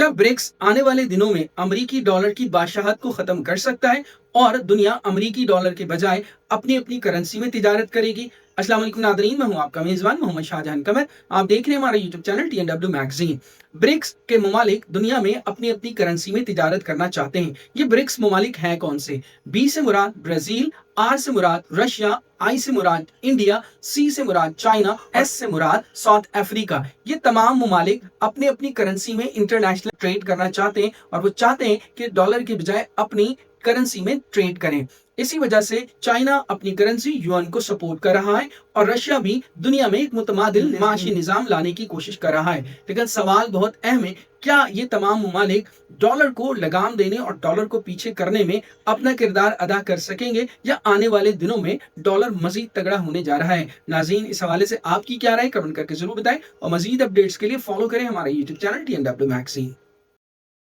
क्या ब्रिक्स आने वाले दिनों में अमेरिकी डॉलर की बादशाहत को खत्म कर सकता है और दुनिया अमेरिकी डॉलर के बजाय अपनी अपनी करेंसी में तिजारत करेगी? अस्सलाम वालेकुम नादरीन, मैं हूं आपका मेजबान मोहम्मद शाहजहां कमर। आप देख रहे हैं हमारा यूट्यूब चैनल टीएनडब्ल्यू मैगजीन। ब्रिक्स के ममालिक दुनिया में अपनी अपनी करेंसी में तिजारत करना चाहते हैं। ये ब्रिक्स ममालिक हैं कौन से? बी से मुराद ब्राजील, आर से मुराद रशिया, आई से मुराद इंडिया, सी से मुराद चाइना, एस से मुराद साउथ अफ्रीका। ये तमाम ममालिक अपने अपनी करेंसी में इंटरनेशनल ट्रेड करना चाहते हैं और वो चाहते हैं कि डॉलर के बजाय अपनी करेंसी में ट्रेड करें। इसी वजह से चाइना अपनी करेंसी युआन को सपोर्ट कर रहा है और रशिया भी दुनिया में एक मुतमादिल माशी निजाम लाने की कोशिश कर रहा है। लेकिन सवाल बहुत अहम है, क्या ये तमाम ममालिक डॉलर को लगाम देने और डॉलर को पीछे करने में अपना किरदार अदा कर सकेंगे या आने वाले दिनों में डॉलर मजीद तगड़ा होने जा रहा है? नाज़रीन, इस हवाले से आपकी क्या राय, कमेंट करके जरूर बताएं और मजीद अपडेट्स के लिए फॉलो करें हमारा यूट्यूब चैनल टीएनडब्ल्यू मैगजीन।